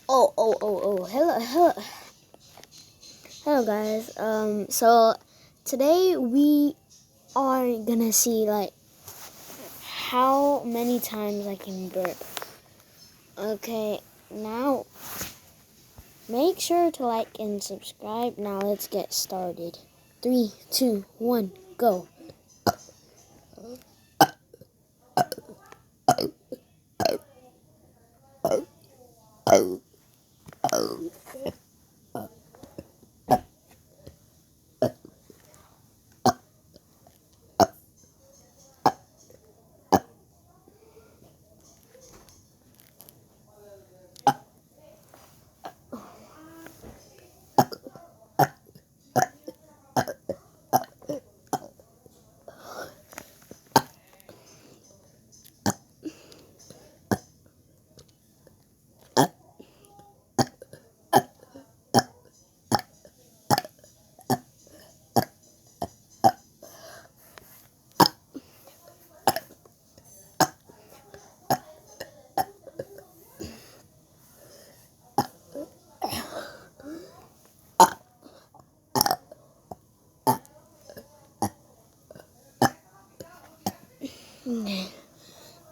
Hello guys. So today we are gonna see like how many times I can burp. Okay, now make sure to like and subscribe. Now let's get started. 3, 2, 1, go.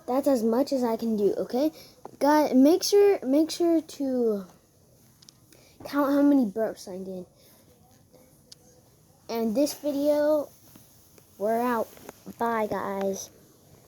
That's as much as I can do, okay? Guys, make sure to count how many burps I did. And this video, we're out. Bye, guys.